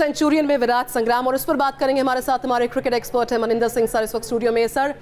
Centurion में विराट संग्राम, और इस पर बात करेंगे। हमारे साथ हमारे क्रिकेट एक्सपर्ट हैं मनिंदर सिंह सर इस वक्त स्टूडियो में। सर,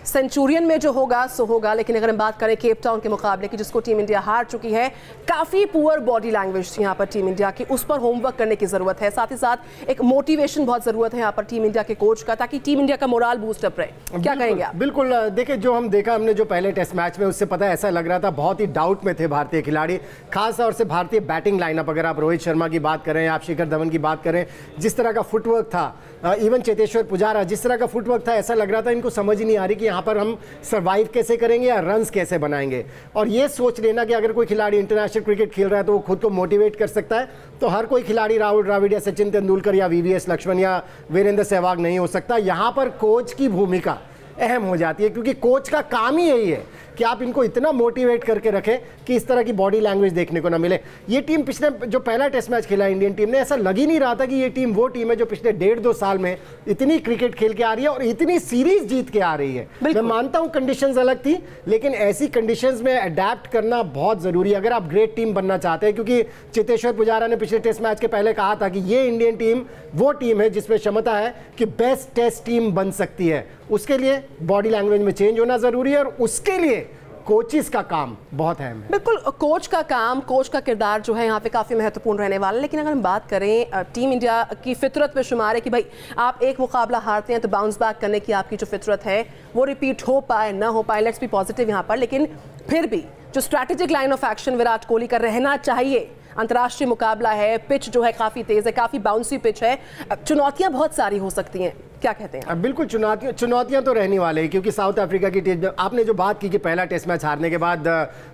सेंचुरियन में जो होगा सो होगा, लेकिन अगर हम बात करें केप टाउन के मुकाबले की जिसको टीम इंडिया हार चुकी है, काफ़ी पुअर बॉडी लैंग्वेज यहाँ पर टीम इंडिया की, उस पर होमवर्क करने की ज़रूरत है। साथ ही साथ एक मोटिवेशन बहुत ज़रूरत है यहाँ पर टीम इंडिया के कोच का, ताकि टीम इंडिया का मोराल बूस्ट अप रहे। क्या कहेंगे आप? बिल्कुल, देखिए जो हम देखा हमने जो पहले टेस्ट मैच में, उससे पता है ऐसा लग रहा था बहुत ही डाउट में थे भारतीय खिलाड़ी, खास तौर से भारतीय बैटिंग लाइनअप। अगर आप रोहित शर्मा की बात करें, आप शिखर धवन की बात करें, जिस तरह का फुटवर्क था, इवन चेतेश्वर पुजारा, जिस तरह का फुटवर्क था, ऐसा लग रहा था इनको समझ ही नहीं आ रही कि यहाँ पर हम सर्वाइव कैसे करेंगे या रन्स कैसे बनाएंगे। और ये सोच लेना कि अगर कोई खिलाड़ी इंटरनेशनल क्रिकेट खेल रहा है तो वो खुद को मोटिवेट कर सकता है, तो हर कोई खिलाड़ी राहुल द्रविड़ या सचिन तेंदुलकर या वीवीएस लक्ष्मण या वीरेंद्र सहवाग नहीं हो सकता। यहाँ पर कोच की भूमिका अहम हो जाती है, क्योंकि कोच का काम ही यही है कि आप इनको इतना मोटिवेट करके रखें कि इस तरह की बॉडी लैंग्वेज देखने को ना मिले। ये टीम पिछले जो पहला टेस्ट मैच खेला इंडियन टीम ने, ऐसा लग ही नहीं रहा था कि ये टीम वो टीम है जो पिछले 1.5-2 साल में इतनी क्रिकेट खेल के आ रही है और इतनी सीरीज जीत के आ रही है। मैं मानता हूं कंडीशंस अलग थी, लेकिन ऐसी कंडीशंस में अडेप्ट करना बहुत जरूरी है अगर आप ग्रेट टीम बनना चाहते हैं। क्योंकि चेतेश्वर पुजारा ने पिछले टेस्ट मैच के पहले कहा था कि ये इंडियन टीम वो टीम है जिसमें क्षमता है कि बेस्ट टेस्ट टीम बन सकती है। उसके लिए बॉडी लैंग्वेज में चेंज होना जरूरी है, और उसके लिए कोचिस का काम बहुत अहम है। बिल्कुल, कोच का काम, कोच का किरदार जो है यहाँ पे काफ़ी महत्वपूर्ण रहने वाला है। लेकिन अगर हम बात करें, टीम इंडिया की फितरत में शुमार है कि भाई आप एक मुकाबला हारते हैं तो बाउंस बैक करने की आपकी जो फितरत है वो रिपीट हो पाए ना हो पाए, लेट्स बी पॉजिटिव यहाँ पर। लेकिन फिर भी जो strategic line of action Virat Kohli का रहना चाहिए, अंतर्राष्ट्रीय मुकाबला है, पिच जो है काफ़ी तेज़ है, काफ़ी बाउंसी पिच है, चुनौतियाँ बहुत सारी हो सकती हैं। क्या कहते हैं? बिल्कुल, चुनौतियां तो रहने वाले हैं, क्योंकि साउथ अफ्रीका की टीम, आपने जो बात की कि पहला टेस्ट मैच हारने के बाद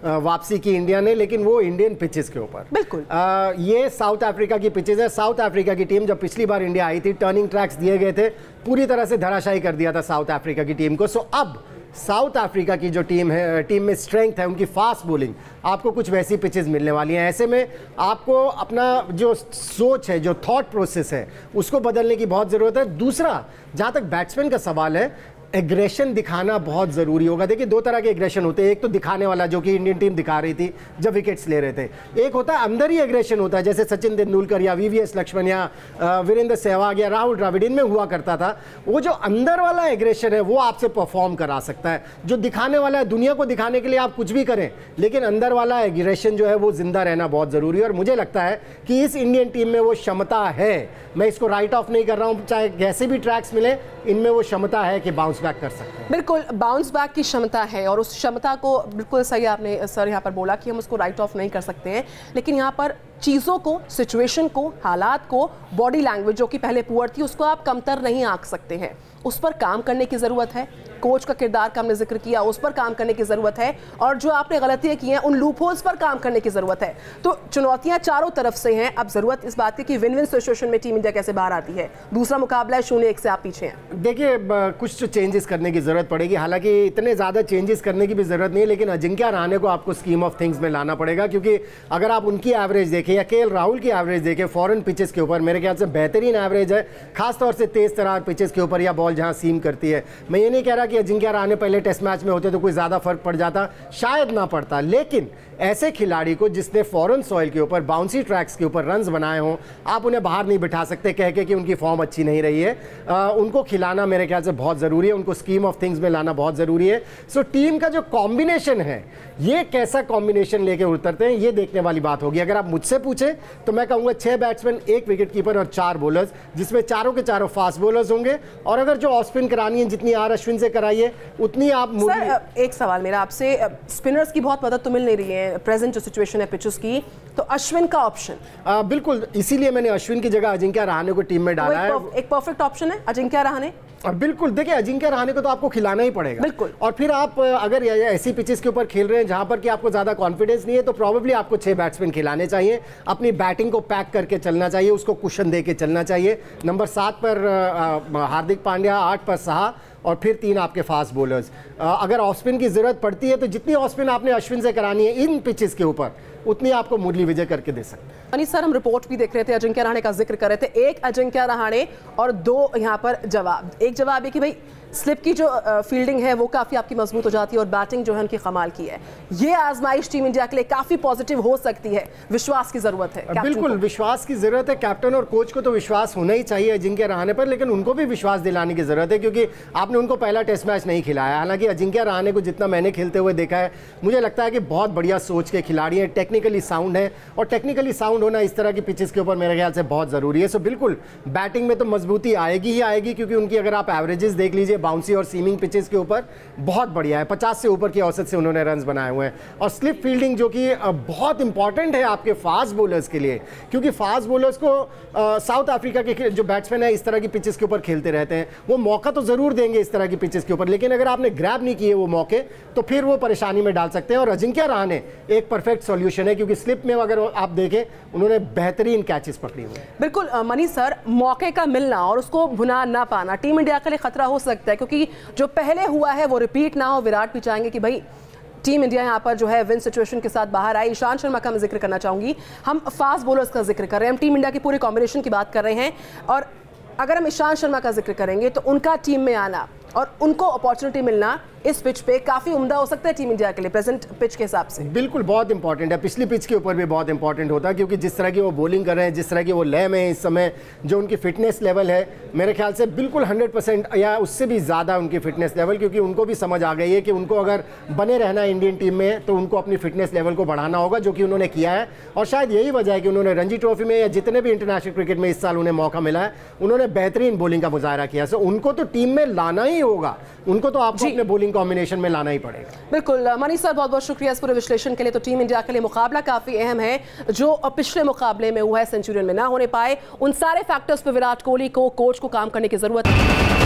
वापसी की इंडिया ने, लेकिन वो इंडियन पिचेस के ऊपर। बिल्कुल, ये साउथ अफ्रीका की पिचेस है। साउथ अफ्रीका की टीम जब पिछली बार इंडिया आई थी, टर्निंग ट्रैक्स दिए गए थे, पूरी तरह से धराशायी कर दिया था साउथ अफ्रीका की टीम को। सो अब साउथ अफ्रीका की जो टीम है, टीम में स्ट्रेंथ है उनकी फास्ट बॉलिंग, आपको कुछ वैसी पिचेस मिलने वाली हैं। ऐसे में आपको अपना जो सोच है, जो थॉट प्रोसेस है, उसको बदलने की बहुत ज़रूरत है। दूसरा, जहाँ तक बैट्समैन का सवाल है, एग्रेशन दिखाना बहुत ज़रूरी होगा। देखिए, दो तरह के एग्रेशन होते हैं। एक तो दिखाने वाला, जो कि इंडियन टीम दिखा रही थी जब विकेट्स ले रहे थे। एक होता है अंदर ही एग्रेशन होता है, जैसे सचिन तेंदुलकर या वीवीएस लक्ष्मण या वीरेंद्र सहवाग या राहुल द्रविड़ इनमें हुआ करता था। वो जो अंदर वाला एग्रेशन है वो आपसे परफॉर्म करा सकता है। जो दिखाने वाला है, दुनिया को दिखाने के लिए आप कुछ भी करें, लेकिन अंदर वाला एग्रेशन जो है वो जिंदा रहना बहुत ज़रूरी है। और मुझे लगता है कि इस इंडियन टीम में वो क्षमता है। मैं इसको राइट ऑफ नहीं कर रहा हूँ, चाहे कैसे भी ट्रैक्स मिले, इनमें वो क्षमता है कि बाउंस बैक कर सकते हैं। बिल्कुल, बाउंस बैक की क्षमता है, और उस क्षमता को बिल्कुल सही आपने सर यहाँ पर बोला कि हम उसको राइट ऑफ नहीं कर सकते हैं। लेकिन यहाँ पर चीज़ों को, सिचुएशन को, हालात को, बॉडी लैंग्वेज जो कि पहले पुअर थी, उसको आप कमतर नहीं आंक सकते हैं। उस पर काम करने की ज़रूरत है। कोच का किरदार का हमने जिक्र किया, उस पर काम करने की ज़रूरत है। और जो आपने गलतियाँ की हैं, उन लूपहोल्स पर काम करने की ज़रूरत है। तो चुनौतियाँ चारों तरफ से हैं। अब ज़रूरत इस बात की कि विन विन सिचुएशन में टीम इंडिया कैसे बाहर आती है। दूसरा मुकाबला है 0-1 से आप पीछे हैं। देखिए, कुछ चेंजेस करने की ज़रूरत पड़ेगी। हालांकि इतने ज़्यादा चेंजेस करने की भी ज़रूरत नहीं है, लेकिन अजिंक्य रहाणे को आपको स्कीम ऑफ थिंग्स में लाना पड़ेगा। क्योंकि अगर आप उनकी एवरेज देखें या केएल राहुल की एवरेज देखें फॉरेन पिचेस के ऊपर, मेरे ख्याल से बेहतरीन एवरेज है, खासतौर से तेज तरार पिचेस के ऊपर या बॉल जहां सीम करती है। मैं ये नहीं कह रहा कि अजिंक्य रहाणे पहले टेस्ट मैच में होते तो कोई ज़्यादा फर्क पड़ जाता, शायद ना पड़ता, लेकिन ऐसे खिलाड़ी को जिसने फॉरेन सॉइल के ऊपर, बाउंसी ट्रैक्स के ऊपर रन्स बनाए हों, आप उन्हें बाहर नहीं बिठा सकते कह के कि उनकी फॉर्म अच्छी नहीं रही है। उनको खिलाना मेरे ख्याल से बहुत ज़रूरी है, उनको स्कीम ऑफ थिंग्स में लाना बहुत ज़रूरी है। सो टीम का जो कॉम्बिनेशन है, ये कैसा कॉम्बिनेशन लेके उतरते हैं, ये देखने वाली बात होगी। अगर आप मुझसे पूछे तो मैं कहूँगा 6 बैट्समैन, 1 विकेट कीपर और 4 बॉलर्स, जिसमें चारों के चारों फास्ट बॉलर्स होंगे। और अगर जो ऑफ स्पिन करानी है, जितनी आर अश्विन से कराइए उतनी आप। सर, एक सवाल मेरा आपसे, स्पिनर्स की बहुत मदद तो मिल नहीं रही है, प्रेजेंट जो सिचुएशन है पिचेस की, तो अश्विन का ऑप्शन? बिल्कुल, इसीलिए मैंने अश्विन की जगह अजिंक्य रहाणे को टीम में डाला है। एक परफेक्ट ऑप्शन है अजिंक्य रहाणे। बिल्कुल, देखिए अजिंक्य रहाणे को तो आपको खिलाना ही पड़ेगा। बिल्कुल। और फिर आप अगर ऐसी पिचेस के ऊपर खेल रहे हैं जहां पर कि आपको ज्यादा कॉन्फिडेंस नहीं है, तो प्रॉब्ली आपको 6 बैट्समैन खिलाने चाहिए। अपनी बैटिंग को पैक करके चलना चाहिए, उसको कुशन दे के चलना चाहिए। नंबर 7 पर हार्दिक पांड्या, 8 पर साहा, और फिर 3 आपके फास्ट बॉलर्स। अगर ऑफ स्पिन की जरूरत पड़ती है तो जितनी ऑफ स्पिन आपने अश्विन से करानी है इन पिचेस के ऊपर, उतनी आपको मुरली विजय करके दे सकते हैं। अनिस सर, हम रिपोर्ट भी देख रहे थे, अजिंक्य रहाणे का जिक्र कर रहे थे। एक अजिंक्य रहाणे और 2 यहाँ पर जवाब। एक जवाब है कि भाई स्लिप की जो फील्डिंग है वो काफ़ी आपकी मजबूत हो जाती है और बैटिंग जो है उनकी कमाल की है। ये आजमाइश टीम इंडिया के लिए काफ़ी पॉजिटिव हो सकती है। विश्वास की ज़रूरत है। बिल्कुल विश्वास की ज़रूरत है। कैप्टन और कोच को तो विश्वास होना ही चाहिए अजिंक्य रहाणे पर, लेकिन उनको भी विश्वास दिलाने की ज़रूरत है क्योंकि आपने उनको पहला टेस्ट मैच नहीं खिलाया। हालांकि अजिंक्य रहाणे को जितना मैंने खेलते हुए देखा है, मुझे लगता है कि बहुत बढ़िया सोच के खिलाड़ी हैं, टेक्निकली साउंड है, और टेक्निकली साउंड होना इस तरह की पिचेस के ऊपर मेरे ख्याल से बहुत ज़रूरी है। सो बिल्कुल बैटिंग में तो मजबूती आएगी ही आएगी, क्योंकि उनकी अगर आप एवरेजेस देख लीजिए बाउंसी और सीमिंग पिचेस के ऊपर बहुत बढ़िया है। 50 से ऊपर की औसत से उन्होंने रन्स बनाए हुए हैं। और स्लिप फील्डिंग जो कि बहुत इंपॉर्टेंट है आपके फास्ट बॉलर्स के लिए, क्योंकि फास्ट बॉलर्स को साउथ अफ्रीका के जो बैट्समैन है इस तरह की पिचेस के ऊपर खेलते रहते हैं, वो मौका तो ज़रूर देंगे इस तरह की पिचेस के ऊपर, लेकिन अगर आपने ग्रैब नहीं किए वो मौके तो फिर वो परेशानी में डाल सकते हैं। और अजिंक्य रहाणे एक परफेक्ट सॉल्यूशन है, क्योंकि स्लिप में अगर आप देखें उन्होंने बेहतरीन कैचेस पकड़ी हुई। बिल्कुल मनीष सर, मौके का मिलना और उसको भुना ना पाना टीम इंडिया के लिए खतरा हो सकता है, क्योंकि जो पहले हुआ है वो रिपीट ना हो। विराट भी चाहेंगे कि भाई टीम इंडिया यहाँ पर जो है विन सिचुएशन के साथ बाहर आई। ईशांत शर्मा का मैं जिक्र करना चाहूंगी। हम फास्ट बॉलर्स का जिक्र कर रहे हैं, हम टीम इंडिया की पूरी कॉम्बिनेशन की बात कर रहे हैं, और अगर हम ईशांत शर्मा का जिक्र करेंगे तो उनका टीम में आना और उनको अपॉर्चुनिटी मिलना इस पिच पे काफी उम्दा हो सकता है टीम इंडिया के लिए प्रेजेंट पिच के हिसाब से। बिल्कुल बहुत इंपॉर्टेंट है। पिछली पिच के ऊपर भी बहुत इंपॉर्टेंट होता है, क्योंकि जिस तरह की वो बॉलिंग कर रहे हैं, जिस तरह की वो लय में है इस समय, जो उनकी फिटनेस लेवल है, मेरे ख्याल से बिल्कुल 100% या उससे भी ज़्यादा उनकी फिटनेस लेवल, क्योंकि उनको भी समझ आ गई है कि उनको अगर बने रहना है इंडियन टीम में तो उनको अपनी फिटनेस लेवल को बढ़ाना होगा, जो कि उन्होंने किया है। और शायद यही वजह है कि उन्होंने रणजी ट्रॉफी में या जितने भी इंटरनेशनल क्रिकेट में इस साल उन्हें मौका मिला है, उन्होंने बेहतरीन बॉलिंग का मुजाहरा किया। सो उनको तो टीम में लाना ही होगा, उनको तो आपको अपने बॉलिंग कॉम्बिनेशन में लाना ही पड़ेगा। बिल्कुल मनीष सर, बहुत बहुत शुक्रिया इस पूरे विश्लेषण के लिए। तो टीम इंडिया के लिए मुकाबला काफी अहम है, जो पिछले मुकाबले में हुआ है सेंचुरियन में ना होने पाए। उन सारे फैक्टर्स पर विराट कोहली को, कोच को काम करने की जरूरत है।